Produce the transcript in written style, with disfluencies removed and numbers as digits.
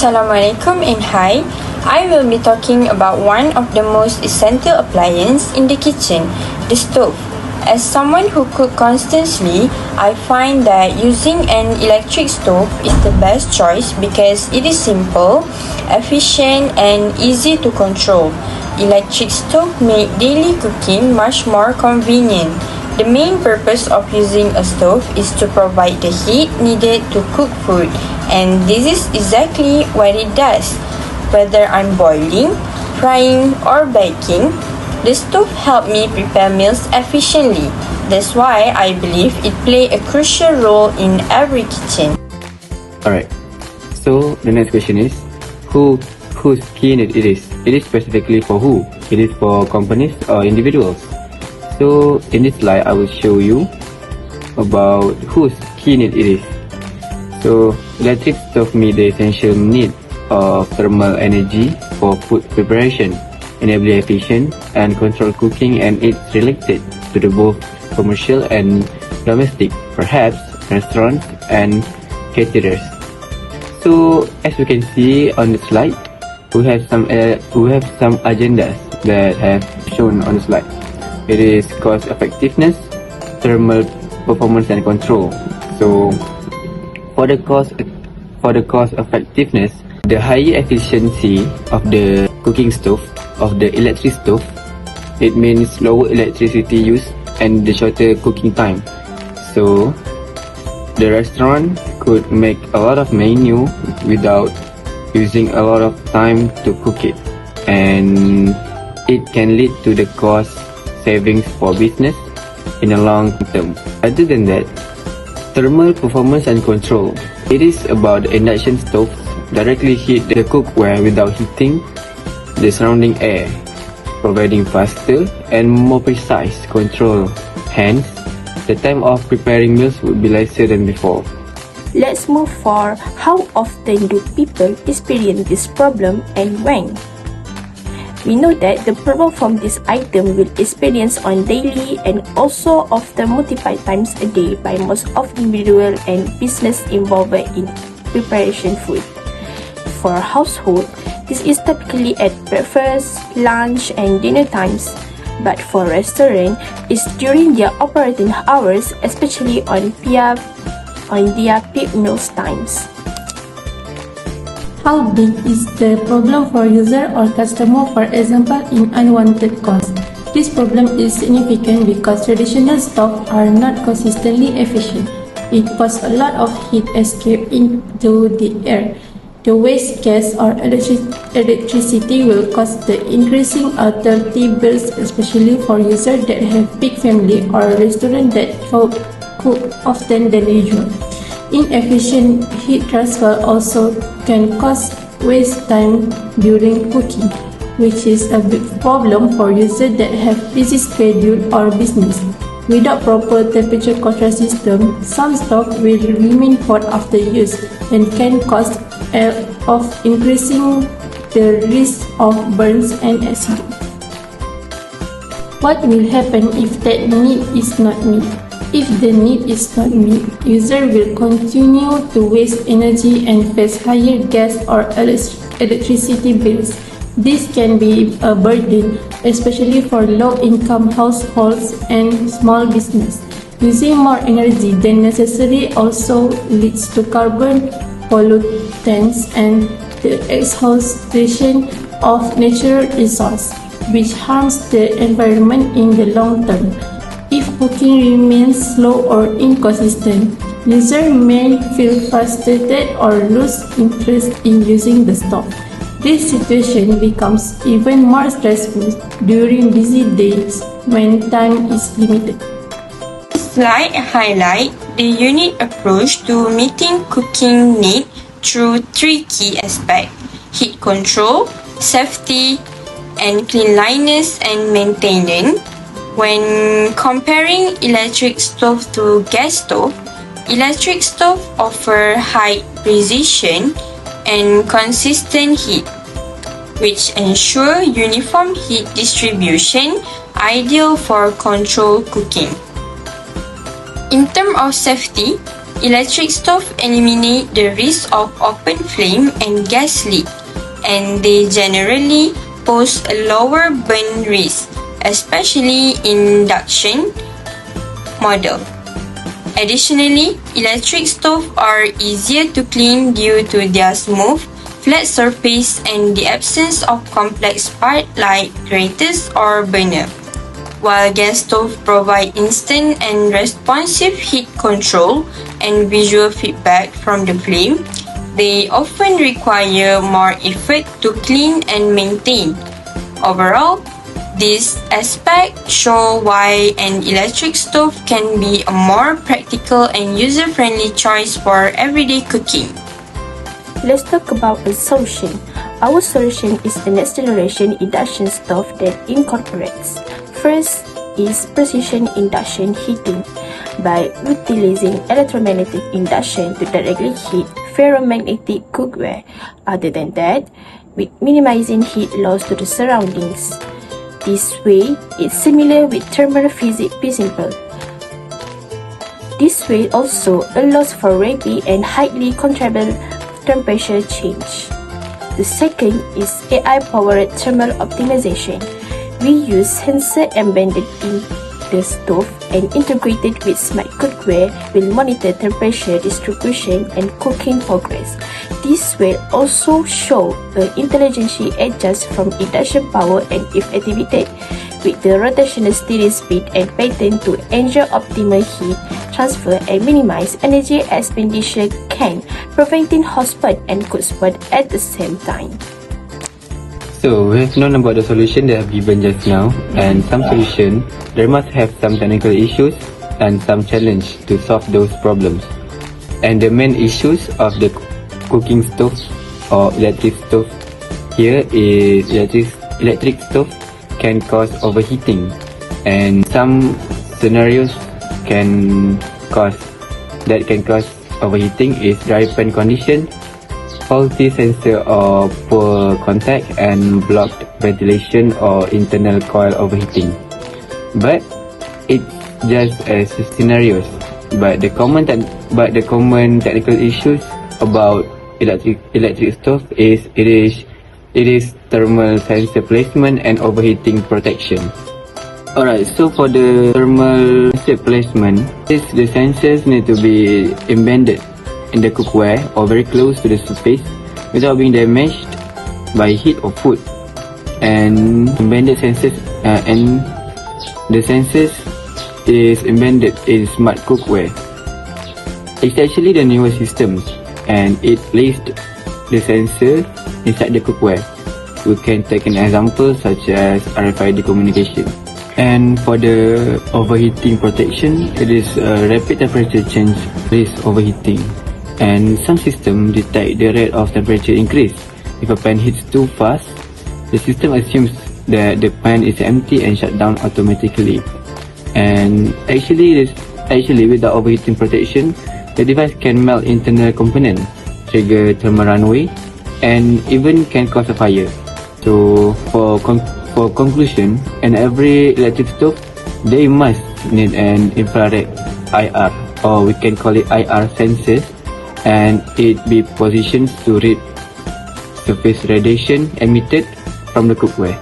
Assalammualaikum and hi. I will be talking about one of the most essential appliances in the kitchen, the stove. As someone who cooks constantly, I find that using an electric stove is the best choice because it is simple, efficient, and easy to control. Electric stove make daily cooking much more convenient. The main purpose of using a stove is to provide the heat needed to cook food, and this is exactly what it does. Whether I'm boiling, frying, or baking, the stove helps me prepare meals efficiently. That's why I believe it plays a crucial role in every kitchen. Alright, so the next question is, whose key need it is? It is specifically for who? It is for companies or individuals? So in this slide, I will show you about whose key need it is. So electric stove meet the essential need of thermal energy for food preparation, enabling efficient and controlled cooking, and it's related to the both commercial and domestic, perhaps restaurants and caterers. So as we can see on the slide, we have some agendas that have shown on the slide. It is cost effectiveness, thermal performance, and control. So for the cost effectiveness, the higher efficiency of the cooking stove, of the electric stove, it means lower electricity use and the shorter cooking time. So the restaurant could make a lot of menu without using a lot of time to cook it, and it can lead to the cost savings for business in the long term. Other than that, thermal performance and control. It is about the induction stove directly heat the cookware without heating the surrounding air, providing faster and more precise control. Hence, the time of preparing meals would be lesser than before. Let's move for how often do people experience this problem and when? We know that the problem from this item will experience on daily and also often multiple times a day by most of individual and business involved in preparation food. For a household, this is typically at breakfast, lunch, and dinner times. But for restaurant, it's during their operating hours, especially on their peak meals times. How big is the problem for user or customer, for example, in unwanted cost? This problem is significant because traditional stoves are not consistently efficient. It causes a lot of heat escape into the air. The waste gas or electricity will cause the increasing utility bills, especially for users that have big family or restaurants that cook often than usual. Inefficient heat transfer also can cause waste time during cooking, which is a big problem for users that have busy schedule or business. Without proper temperature control system, some stoves will remain hot after use and can cause of increasing the risk of burns and accident. What will happen if that need is not met? If the need is not met, user will continue to waste energy and face higher gas or electricity bills. This can be a burden, especially for low-income households and small business. Using more energy than necessary also leads to carbon pollutants and the exhaustion of natural resources, which harms the environment in the long term. If cooking remains slow or inconsistent, users may feel frustrated or lose interest in using the stove. This situation becomes even more stressful during busy days when time is limited. This slide highlights the unique approach to meeting cooking needs through three key aspects: heat control, safety, and cleanliness and maintenance. When comparing electric stove to gas stove, electric stove offer high precision and consistent heat, which ensure uniform heat distribution, ideal for controlled cooking. In terms of safety, Electric stove eliminate the risk of open flame and gas leak, and they generally pose a lower burn risk, especially in induction model. Additionally, electric stoves are easier to clean due to their smooth, flat surface and the absence of complex parts like graters or burner. While gas stoves provide instant and responsive heat control and visual feedback from the flame, they often require more effort to clean and maintain. Overall, these aspects show why an electric stove can be a more practical and user-friendly choice for everyday cooking. Let's talk about a solution. Our solution is a next generation induction stove that incorporates. First is precision induction heating by utilizing electromagnetic induction to directly heat ferromagnetic cookware. Other than that, with minimizing heat loss to the surroundings. This way, it's similar with thermal physics principle. This way also allows for rapid and highly controllable temperature change. The second is AI-powered thermal optimization. We use sensor embedded in the stove and integrated with smart cookware will monitor temperature distribution and cooking progress. This will also show the intelligently adjust from induction power and if activated with the rotational steering speed and pattern to ensure optimal heat transfer and minimize energy expenditure can preventing hot spot and cold spot at the same time. So we have known about the solution that I've given just now, and some solution, there must have some technical issues and some challenge to solve those problems. And the main issues of the cooking stove or electric stove here is electric stove can cause overheating, and some scenarios can cause overheating is dry pan condition, faulty sensor or poor contact, and blocked ventilation or internal coil overheating. But it's just as scenarios. But the common technical issues about electric stove is it is thermal sensor placement and overheating protection. Alright, so for the thermal sensor placement, the sensors need to be embedded in the cookware or very close to the surface without being damaged by heat or food. And embedded sensors and the sensors is embedded in smart cookware. It's actually the newer systems, and it placed the sensor inside the cookware. We can take an example such as RFID communication. And for the overheating protection, it is rapid temperature change risk overheating. And some systems detect the rate of temperature increase. If a pan heats too fast, the system assumes that the pan is empty and shut down automatically. And actually without overheating protection, the device can melt internal components, trigger thermal runaway, and even can cause a fire. So for conclusion, in every electric stove, they must need an infrared IR, or we can call it IR sensor, and it be positioned to read surface radiation emitted from the cookware.